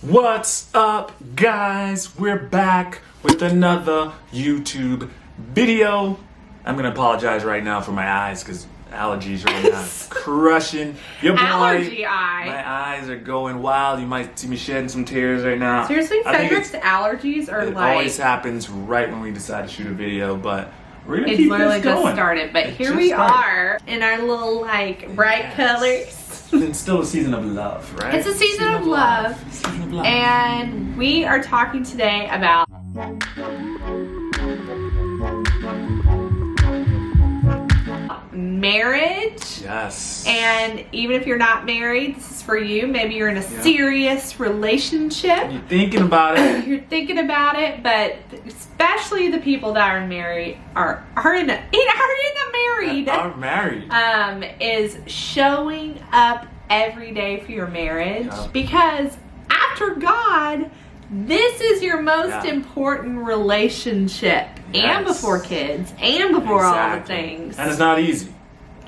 What's up, guys? We're back with another YouTube video. I'm gonna apologize right now for my eyes because allergies right now crushing your boy. Allergy eye. My eyes are going wild. You might see me shedding some tears right now. Seriously, I think Cedric's allergies are it like... always happens right when we decide to shoot a video, but we're gonna It's keep literally this going. just started, but here we are in our little like bright colors. It's still a season of love, right? It's a season of love. Season of love. And we are talking today about marriage. Yes. And even if you're not married, this is for you. Maybe you're in a serious relationship. You're thinking about it. You're thinking about it, but especially the people that are married are married. Is showing up every day for your marriage, because after God, this is your most important relationship, and before kids, and before all the things. And it's not easy.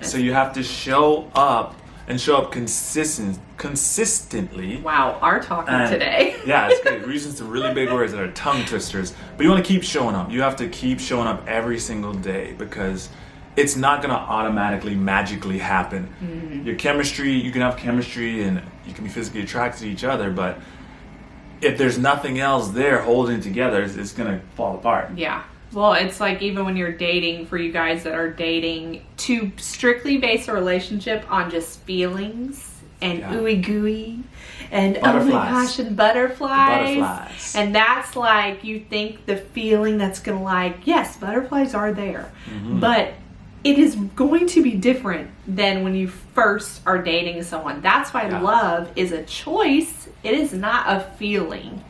So you have to show up and show up consistently. Wow, our talking today. Yeah, it's great. We're using some really big words that are tongue twisters. But you want to keep showing up. You have to keep showing up every single day, because it's not going to automatically, magically happen. Mm-hmm. Your chemistry, you can have chemistry and you can be physically attracted to each other, but if there's nothing else there holding it together, it's going to fall apart. Yeah. Well, it's like even when you're dating, for you guys that are dating, to strictly base a relationship on just feelings and ooey gooey and oh my gosh, and butterflies. And that's like, you think the feeling that's gonna, like, yes, butterflies are there, but it is going to be different than when you first are dating someone. That's why love is a choice. It is not a feeling.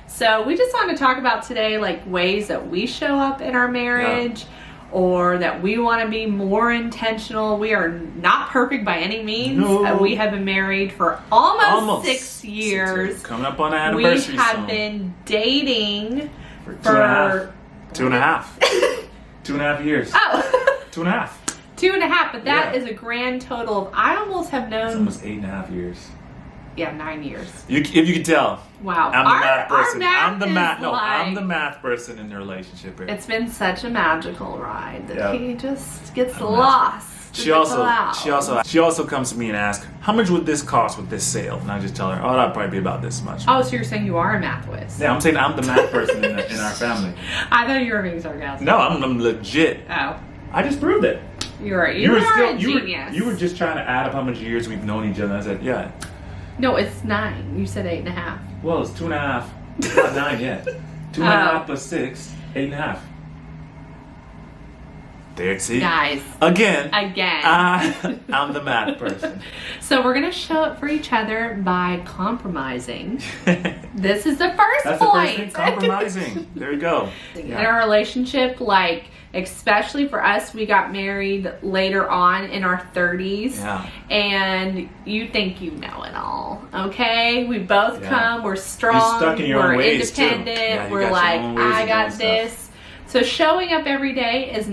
So we just want to talk about today, like, ways that we show up in our marriage, or that we want to be more intentional. We are not perfect by any means. No. We have been married for almost 6 years. Coming up on an anniversary. We have been dating for 2.5 years. Oh. 2.5. 2.5, but that is a grand total of, I almost have known... It's almost 8.5 years. Yeah, 9 years. If you could tell. Wow. I'm the math person. I'm the like, math person in the relationship here. It's been such a magical ride that he just gets lost. She also comes to me and asks, how much would this cost with this sale? And I just tell her, oh, that'd probably be about this much. Oh, so you're saying you are a math whiz? Yeah, I'm saying I'm the math person in our family. I thought you were being sarcastic. No, I'm legit. Oh. I just proved it. You are a genius. You were just trying to add up how much years we've known each other. I said, yeah. No, it's 9. You said 8.5. Well, it's 2.5. It's not 9 yet. 2.5 plus 6, 8.5. There, see? Guys. Again. I'm the math person. So we're going to show up for each other by compromising. This is the first That's point. The first thing, compromising. There you go. In our relationship, like, especially for us, we got married later on in our 30s. Yeah. And you think you know it all, okay? We both come, we're strong, you're stuck in your own ways independent, too. We're like, I got this. So showing up every day is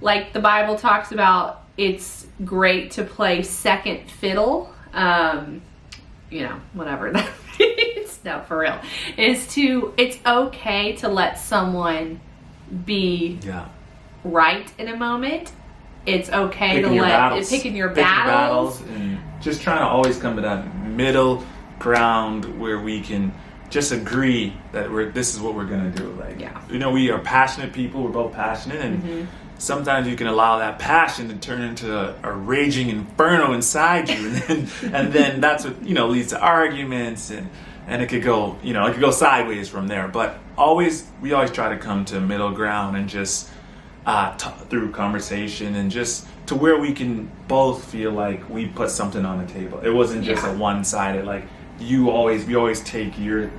like the Bible talks about, it's great to play second fiddle. Whatever that means. No, for real. It's okay to let someone be right in a moment. It's okay to picking your battles and just trying to always come to that middle ground where we can just agree that this is what we're gonna do. We are passionate people. We're both passionate, and sometimes you can allow that passion to turn into a raging inferno inside you, and then that's what leads to arguments, and it could go sideways from there. But we always try to come to middle ground and just talk through conversation, and just to where we can both feel like we put something on the table. It wasn't just a one-sided, like we always take your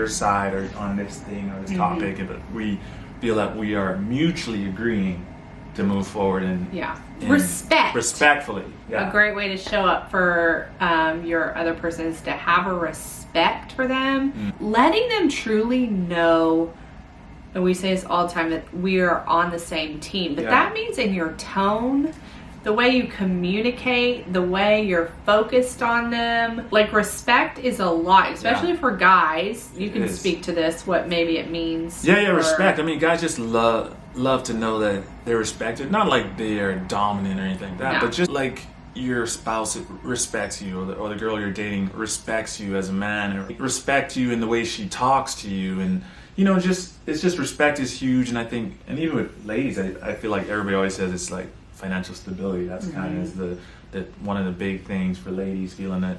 side or on this thing or this topic, but we feel that we are mutually agreeing to move forward and respectfully. A great way to show up for your other person is to have a respect for them, letting them truly know, and we say this all the time, that we are on the same team, but that means in your tone, the way you communicate, the way you're focused on them. Like, respect is a lot, especially for guys. You can speak to this, what maybe it means. Yeah, respect. I mean, guys just love to know that they're respected. Not like they are dominant or anything like that, but just like your spouse respects you, or the girl you're dating respects you as a man, or respect you in the way she talks to you. And it's just respect is huge. And I think, and even with ladies, I feel like everybody always says it's like financial stability. That's kind of the one of the big things for ladies, feeling that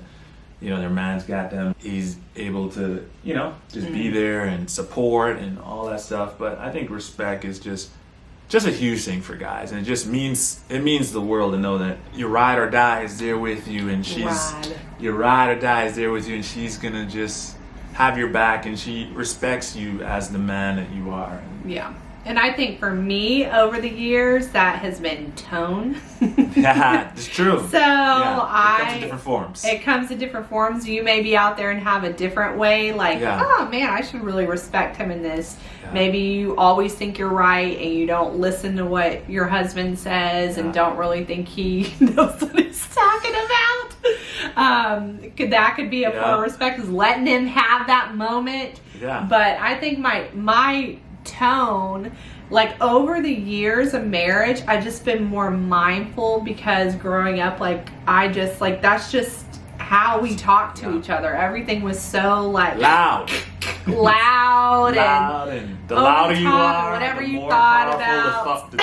their man's got them. He's able to just be there and support and all that stuff. But I think respect is just a huge thing for guys, and it means the world to know that your ride or die is there with you, and your ride or die is there with you, and she's gonna just have your back, and she respects you as the man that you are. Yeah. And I think for me, over the years, that has been tone. Yeah, it's true. So it comes in different forms. It comes in different forms. You may be out there and have a different way, like, oh man, I should really respect him in this. Yeah. Maybe you always think you're right and you don't listen to what your husband says and don't really think he knows what he's talking about. That could be a form of respect, is letting him have that moment. Yeah. But I think my tone, like, over the years of marriage, I've just been more mindful, because growing up, like, I just, like, that's just how we talk to each other. Everything was so, like, loud, and the louder you are, whatever the you more thought about the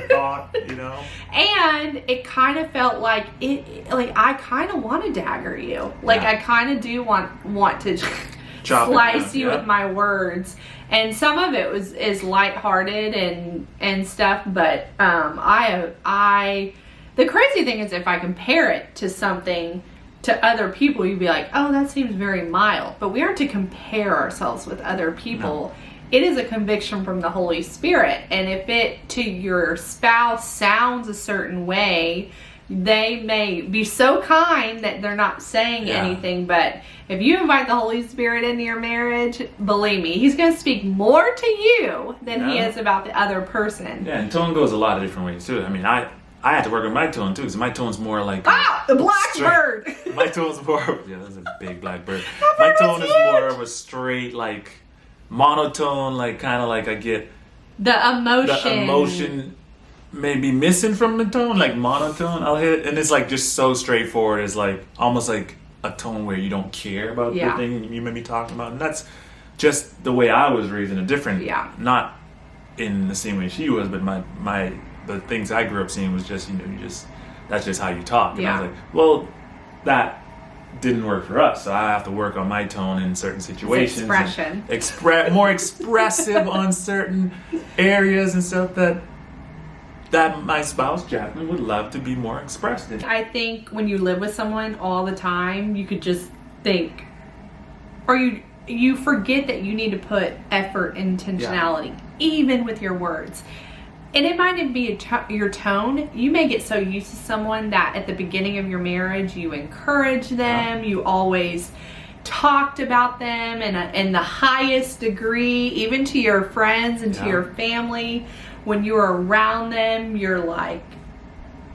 thought, And it kind of felt like I kind of want to dagger you, like I kind of do want to slice you with my words. And some of it is lighthearted and stuff, but the crazy thing is, if I compare it to something, to other people, you'd be like, oh, that seems very mild. But we aren't to compare ourselves with other people. No. It is a conviction from the Holy Spirit, and if it to your spouse sounds a certain way, they may be so kind that they're not saying anything, but if you invite the Holy Spirit into your marriage, believe me, he's going to speak more to you than he is about the other person. Yeah, and tone goes a lot of different ways too. I mean, I had to work with my tone too, because my tone's more like the blackbird. My tone's more that's a big blackbird. My tone is more of a straight, like, monotone, like, kind of like I get the emotion may be missing from the tone, like monotone. I'll hit, and it's like just so straightforward. It's like almost like a tone where you don't care about the thing you may be talking about, and that's just the way I was raised in a different, not in the same way she was, but the things I grew up seeing was just that's just how you talk. And I was like, well, that didn't work for us, so I have to work on my tone in certain situations. Expression. More expressive on certain areas and stuff that my spouse, Jacqueline, would love to be more expressed in. I think when you live with someone all the time, you could just think, or you forget that you need to put effort and intentionality, even with your words. And it might even be your tone. You may get so used to someone that at the beginning of your marriage, you encourage them, you always talked about them in the highest degree, even to your friends and to your family. When you're around them, you're like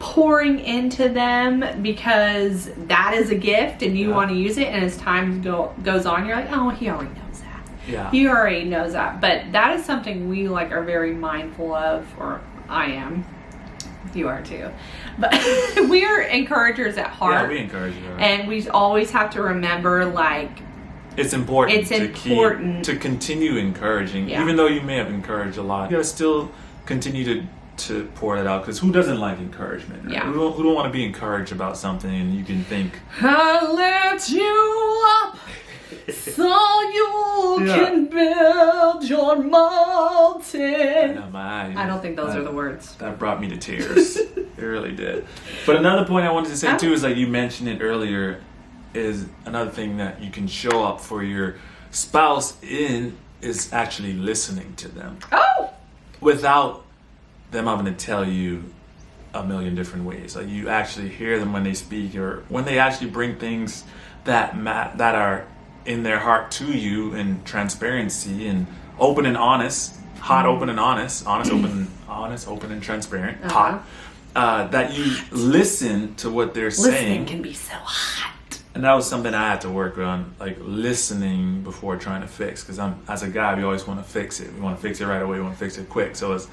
pouring into them, because that is a gift and you want to use it. And as time goes on, you're like, oh, he already knows that. Yeah. He already knows that. But that is something we are very mindful of, or I am. You are too. But we're encouragers at heart. Yeah, we encourage you. And we always have to remember, it's important to continue encouraging. Even though you may have encouraged a lot, you gotta still continue to pour that out, because who doesn't like encouragement? Right? Who don't want to be encouraged about something, and you can think, I lift you up so you can build your mountain. I don't think those are the words. That brought me to tears. It really did. But another point I wanted to say too is, like you mentioned it earlier, is another thing that you can show up for your spouse in is actually listening to them. Oh! Without them having to tell you a million different ways. Like, you actually hear them when they speak, or when they actually bring things that are in their heart to you in transparency and open and honest, hot, open and honest, open and transparent, hot. that you listen to what they're saying. Listening can be so hot. And that was something I had to work on, like listening before trying to fix. Because as a guy, we always want to fix it. We want to fix it right away. We want to fix it quick. So it's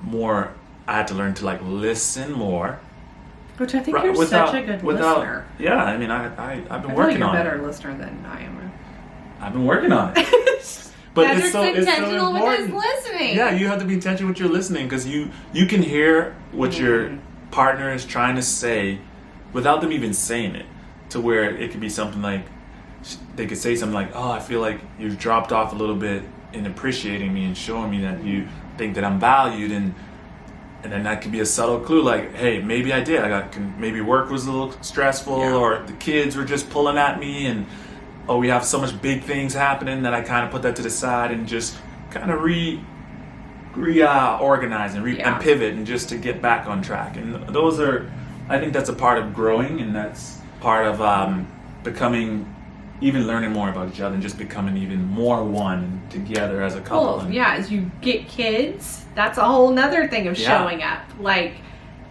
more, I had to learn to like listen more. Which I think you're such a good listener. Yeah, I mean, I've been working on it. You're a better listener than I am. I've been working on it. But it's so intentional with his listening. Yeah, you have to be intentional with your listening because you can hear what your partner is trying to say without them even saying it. To where it could be something like, they could say something like, oh, I feel like you've dropped off a little bit in appreciating me and showing me that you think that I'm valued, and then that could be a subtle clue like, hey, maybe I did. Maybe work was a little stressful, or the kids were just pulling at me, and oh, we have so much big things happening that I kind of put that to the side and just kind of reorganize and pivot and just to get back on track. And those are, I think that's a part of growing, and that's part of becoming, even learning more about each other and just becoming even more one together as a couple. Well, yeah, as you get kids, that's a whole nother thing of showing up. Like,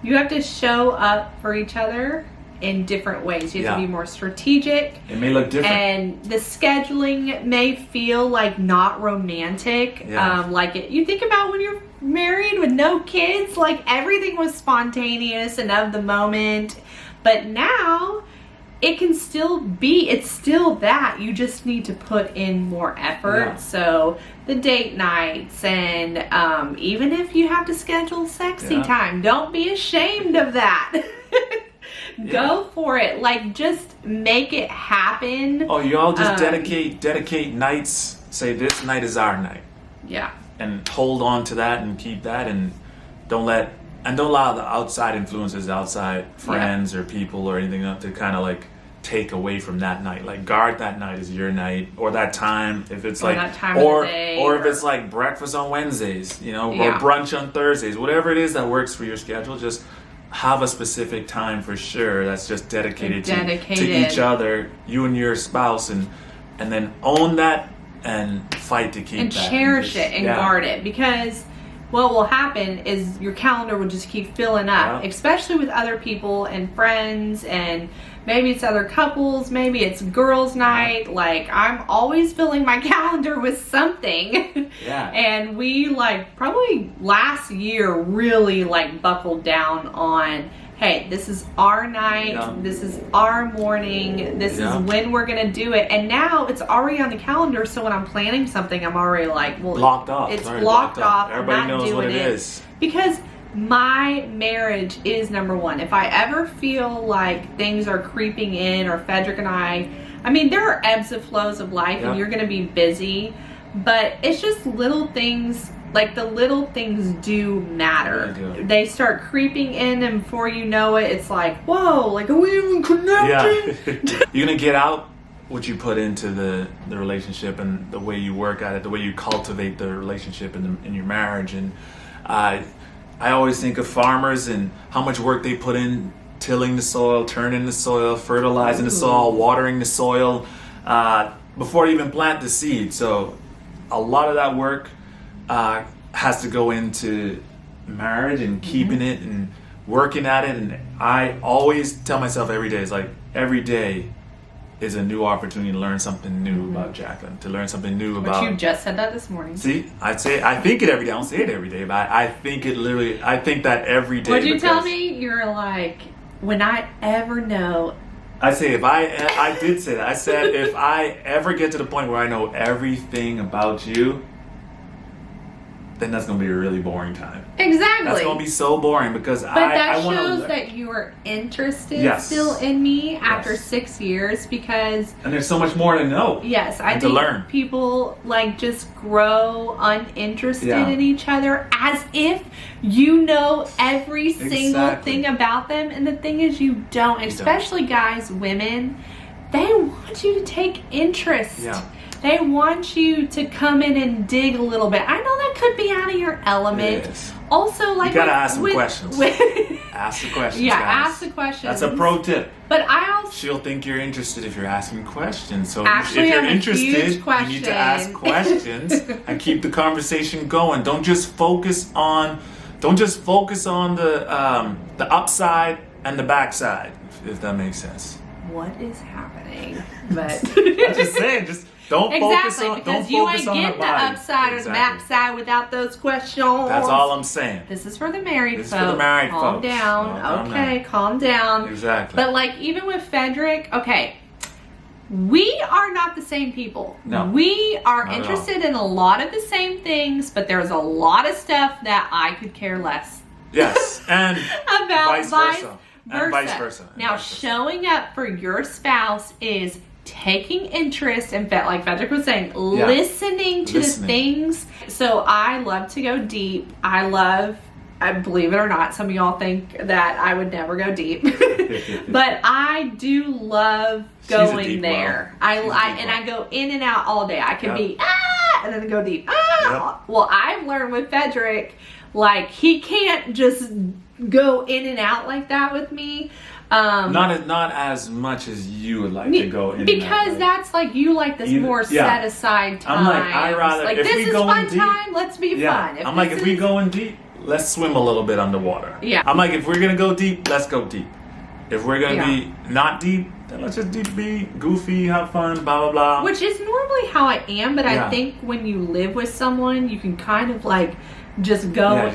you have to show up for each other in different ways. You have to be more strategic. It may look different. And the scheduling may feel like not romantic. You think about when you're married with no kids, like everything was spontaneous and of the moment. But now it can still be, it's still that. You just need to put in more effort. Yeah. So the date nights, and even if you have to schedule sexy time, don't be ashamed of that. Go for it. Like, just make it happen. Oh, you all just dedicate nights. Say this night is our night. Yeah. And hold on to that and keep that, and don't allow the outside influences, outside friends or people or anything to kind of like take away from that night. Like, guard that night as your night, or that time if it's like, or if it's like breakfast on Wednesdays, or brunch on Thursdays, whatever it is that works for your schedule. Just have a specific time for sure that's just dedicated. To each other, you and your spouse, and then own that and fight to keep and that. Cherish it and guard it, because what will happen is your calendar will just keep filling up, especially with other people and friends, and maybe it's other couples, maybe it's girls' night. Like, I'm always filling my calendar with something. Yeah. And we, like, probably last year really, like, buckled down on, hey, this is our night, this is our morning, this is when we're going to do it. And now it's already on the calendar, so when I'm planning something, I'm already like, well, blocked off. It's blocked off. Everybody knows what it is. Because my marriage is number one. If I ever feel like things are creeping in, or Frederick and I mean, there are ebbs and flows of life, and you're going to be busy, but it's just little things. Like, the little things do matter. They start creeping in, and before you know it, it's like, whoa, like, are we even connected? Yeah. You're going to get out what you put into the relationship, and the way you work at it, the way you cultivate the relationship in your marriage. And I always think of farmers and how much work they put in tilling the soil, turning the soil, fertilizing the soil, watering the soil before they even plant the seed. So a lot of that work has to go into marriage and keeping it and working at it. And I always tell myself every day, it's like every day is a new opportunity to learn something new about Jacqueline, to learn something new about... But you just said that this morning. See, I think it every day. I don't say it every day, but I think that every day. Would you tell me? You're like, when I ever know... I say I did say that. I said if I ever get to the point where I know everything about you, then that's going to be a really boring time. Exactly. That's going to be so boring because that shows that you are interested still in me after 6 years, because... And there's so much more to know. Yes, I think learn. People like just grow uninterested in each other as if you know every single thing about them. And the thing is, you don't. Especially guys, women, they want you to take interest. Yeah. They want you to come in and dig a little bit. I know that could be out of your element. It is. Also, like, you gotta ask some questions. Ask the questions. Yeah, guys. ask the questions. That's a pro tip. But I also... She'll think you're interested if you're asking questions. So actually, if you're interested, you need to ask questions and keep the conversation going. Don't just focus on Don't just focus on the upside and the backside, if that makes sense. What is happening? But I'm just saying, just don't focus on because you ain't getting the upside or the backside without those questions. That's all I'm saying. This is for the married folks. For the married calm folks. down. Okay, calm down. Exactly. But like even with Frederick, okay, we are not the same people. No. We are interested in a lot of the same things, but there's a lot of stuff that I could care less. Yes, and about vice versa. And vice versa. Now, showing up for your spouse is taking interest in, like Frederick was saying, listening to the things. So I love to go deep. I believe it or not, some of y'all think that I would never go deep, but I do love going there. I go in and out all day. I can be and then go deep. Well, I've learned with Frederick, like he can't just go in and out like that with me. Not as much as you would like to go in because and out, that's like you like this more set aside time. I'm like, I rather like if this we is go fun in deep, time. Let's be fun. I'm like, if we go in deep, let's swim a little bit underwater. Yeah. I'm like, if we're gonna go deep, let's go deep. If we're gonna be not deep, then let's just be goofy, have fun, blah blah blah. Which is normally how I am, but I think when you live with someone, you can kind of like just go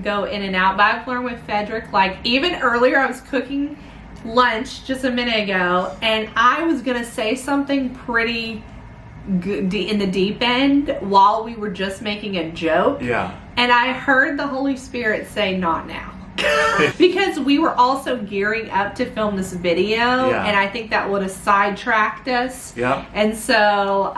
go in and out. But I've learned with Frederick, like even earlier I was cooking lunch just a minute ago and I was gonna say something pretty good in the deep end while we were just making a joke. Yeah. And I heard the Holy Spirit say, not now. Because we were also gearing up to film this video, and I think that would have sidetracked us. Yeah. And so,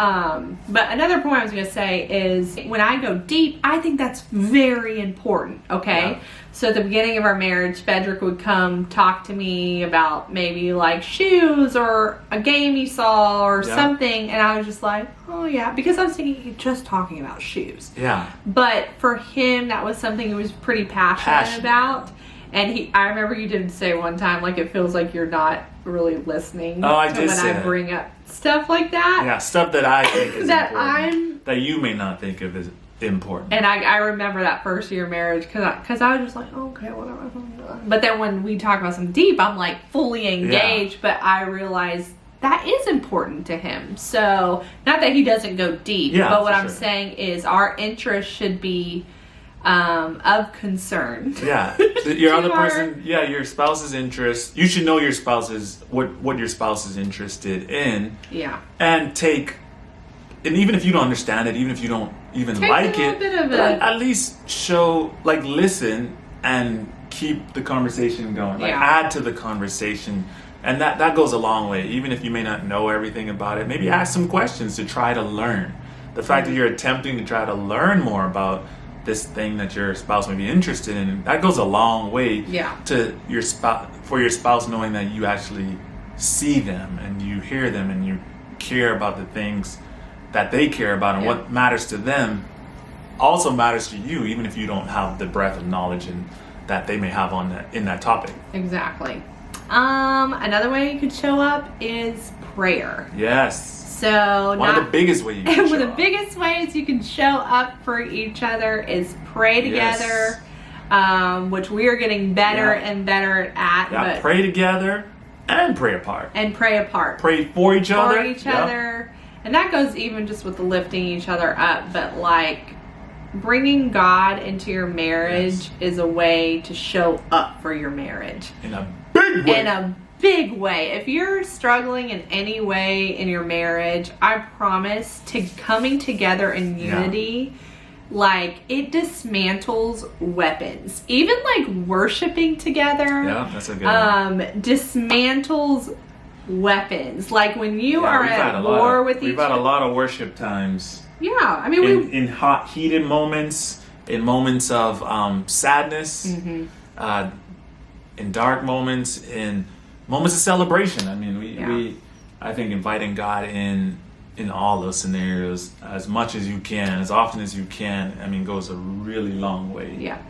but another point I was going to say is when I go deep, I think that's very important. Okay. Yeah. So at the beginning of our marriage, Frederick would come talk to me about maybe like shoes or a game he saw or something, and I was just like, oh yeah, because I was thinking he's just talking about shoes. Yeah. But for him, that was something he was pretty passionate about. And I remember you did say one time, like, it feels like you're not really listening when I bring up stuff like that. Yeah, stuff that I think is important. That you may not think of as important. And I remember that first year of marriage because I was just like, oh, okay, whatever. But then when we talk about some deep, I'm like fully engaged, but I realized that is important to him. So, not that he doesn't go deep, but what I'm saying is our interest should be of concern. Yeah. Your other person, your spouse's interest. You should know your spouse's what your spouse is interested in. Yeah. And even if you don't understand it, even if you don't even like it, at least listen and keep the conversation going. Like add to the conversation. And that goes a long way. Even if you may not know everything about it, maybe ask some questions to try to learn. The fact that you're attempting to try to learn more about this thing that your spouse may be interested in, that goes a long way to your spouse, for your spouse knowing that you actually see them and you hear them and you care about the things that they care about, and what matters to them also matters to you, even if you don't have the breadth of knowledge that they may have in that topic. Exactly. Another way you could show up is prayer. Yes. So one of the biggest ways you can one of the biggest ways you can show up for each other is pray together, which we are getting better and better at. Yeah, but pray together and pray apart. Pray for each other. And that goes even just with the lifting each other up, but like bringing God into your marriage is a way to show up for your marriage. In a big way. Big way. If you're struggling in any way in your marriage, I promise coming together in unity, like it dismantles weapons. Even like worshiping together, that's a good one. Dismantles weapons. Like when you are at war with each other. We've had a lot of worship times. Yeah, I mean in hot, heated moments, in moments of sadness, in dark moments, in moments of celebration. I mean, we I think inviting God in all those scenarios as much as you can, as often as you can, I mean, goes a really long way. Yeah.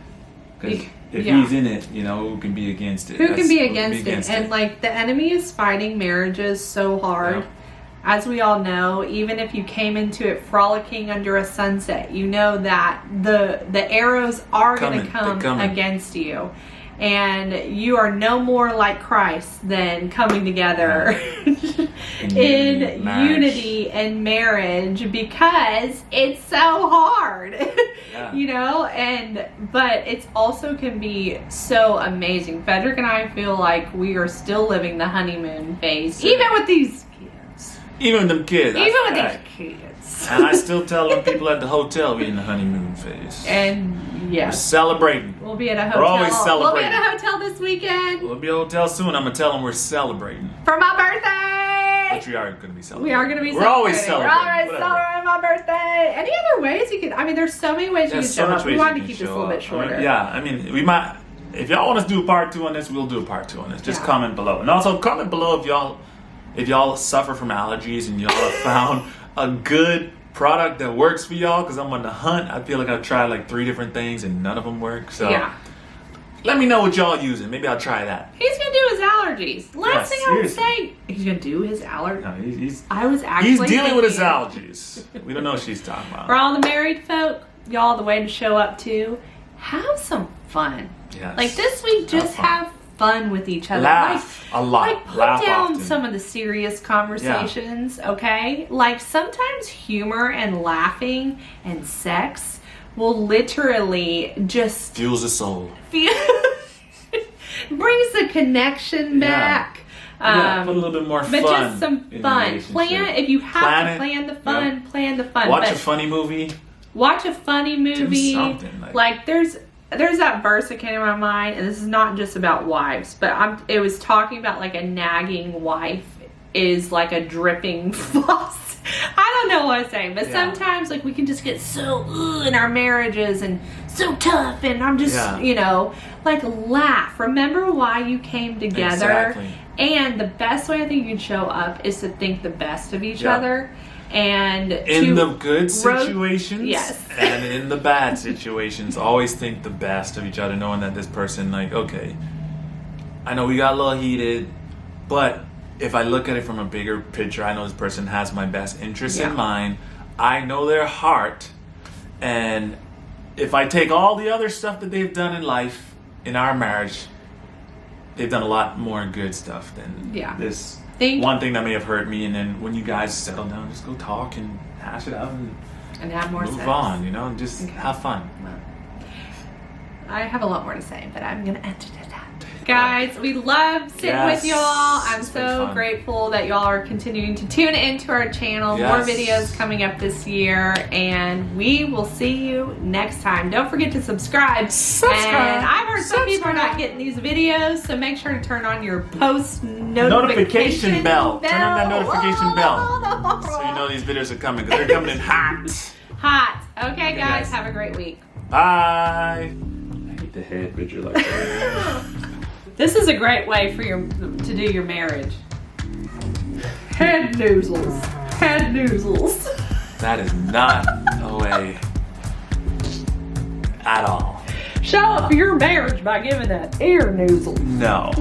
Because if he's in it, who can be against it? Who can be against it? And like the enemy is fighting marriages so hard. as we all know, even if you came into it frolicking under a sunset, you know that the arrows are going to come against you. And you are no more like Christ than coming together in unity and marriage, because it's so hard, you know, but it's also can be so amazing. Frederick and I feel like we are still living the honeymoon phase, even with these kids. Even with them kids. Even with these kids. And I still tell them people at the hotel we in the honeymoon phase. And yeah, we're celebrating. We'll be at a hotel. We're always celebrating. We'll be at a hotel this weekend. We'll be at a hotel soon. I'm gonna tell them we're celebrating for my birthday. Which we are gonna be celebrating. We are gonna be. We're always celebrating. We're always celebrating my birthday. Any other ways you could? I mean, there's so many ways you can show up. We wanted to keep this a little bit shorter. I mean, we might. If y'all want us to do a part 2 on this, we'll do a part 2 on this. Just comment below, and also comment below if y'all suffer from allergies and y'all have found a good product that works for y'all, because I'm on the hunt. I feel like I've tried like 3 different things and none of them work. So let me know what y'all using. Maybe I'll try that. He's gonna do his allergies. Last thing I would say, he's gonna do his allergies. No, he's dealing with his allergies. We don't know what she's talking about. For all the married folk, y'all, the way to show up to, have some fun. Yes. Like this week, just have fun with each other. Laugh a lot. Like put down some of the serious conversations, okay? Like sometimes humor and laughing and sex will literally just fuels the soul. Brings the connection back. Put a little bit more fun. But just some fun. If you have to plan the fun, plan the fun. Watch a funny movie. Watch a funny movie. Do something. Like there's that verse that came to my mind, and this is not just about wives, but it was talking about like a nagging wife is like a dripping floss. I don't know what I'm saying, but sometimes like we can just get so in our marriages and so tough, and I'm just you know, like laugh. Remember why you came together. Exactly. And the best way I think you can show up is to think the best of each other. And in the good situations, yes, and in the bad situations, always think the best of each other, knowing that this person, like, okay, I know we got a little heated, but if I look at it from a bigger picture, I know this person has my best interest in mind. I know their heart, and if I take all the other stuff that they've done in life, in our marriage, they've done a lot more good stuff than this. One thing that may have hurt me, and then when you guys settle down, just go talk and hash it out and have more move on, you know, and just have fun. Well, I have a lot more to say, but I'm gonna end it at that. Guys, we love sitting with y'all. I'm so grateful that y'all are continuing to tune into our channel. More videos coming up this year, and we will see you next time. Don't forget to subscribe. And I've heard some people are not getting these videos, so make sure to turn on your post notification bell. Turn on that notification bell so you know these videos are coming, because they're coming in hot. Okay, guys, have a great week. Bye. I hate the head picture like that. This is a great way for to do your marriage. Head noozles. Head noozles. That is not a way at all. Show up for your marriage by giving that ear noozle. No.